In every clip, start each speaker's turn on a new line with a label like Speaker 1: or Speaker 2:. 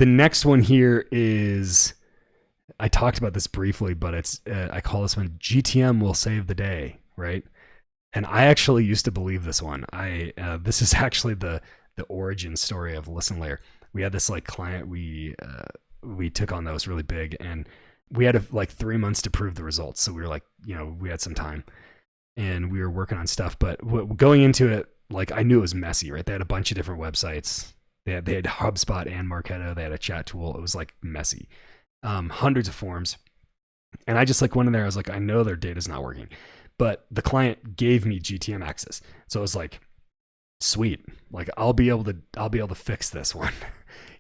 Speaker 1: the next one here is, I talked about this briefly, but it's I call this one GTM will save the day, right? And I actually used to believe this one. This is actually the origin story of Listen Layer. We had this like client we took on that was really big, and we had like 3 months to prove the results. So we were like, we had some time, and we were working on stuff. But going into it, like I knew it was messy, right? They had a bunch of different websites. They had HubSpot and Marketo. They had a chat tool. It was like messy. Hundreds of forms. And I just like went in there. I was like, I know their data's not working, but the client gave me GTM access. So I was like, sweet. Like I'll be able to fix this one,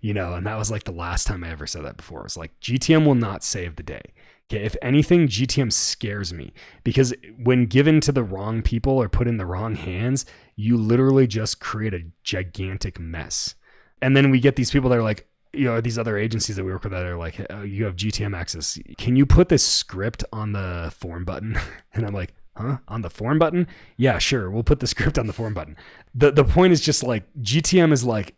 Speaker 1: and that was like the last time I ever said that before. It was like, GTM will not save the day. Okay. If anything, GTM scares me because when given to the wrong people or put in the wrong hands, you literally just create a gigantic mess. And then we get these people that are like, these other agencies that we work with that are like, oh, you have GTM access. Can you put this script on the form button? And I'm like, huh? On the form button? Yeah, sure. We'll put the script on the form button. The point is just like GTM is like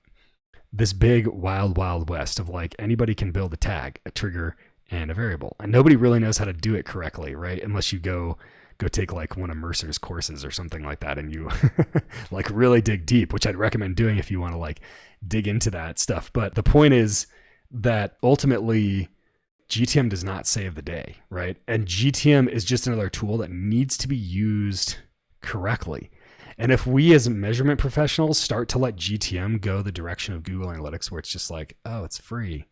Speaker 1: this big wild, wild west of like anybody can build a tag, a trigger, and a variable. And nobody really knows how to do it correctly, right? Unless you go take like one of Mercer's courses or something like that, and you like really dig deep, which I'd recommend doing if you want to like dig into that stuff. But the point is that ultimately GTM does not save the day, right? And GTM is just another tool that needs to be used correctly. And if we as measurement professionals start to let GTM go the direction of Google Analytics, where it's just like, oh, it's free,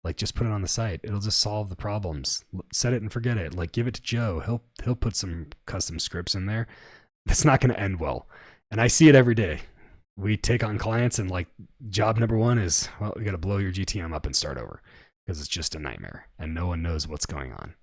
Speaker 1: like just put it on the site, it'll just solve the problems, set it and forget it, like give it to Joe, he'll put some custom scripts in there. That's not going to end well. And I see it every day. We take on clients and like job number one is, well, we got to blow your GTM up and start over because it's just a nightmare and no one knows what's going on.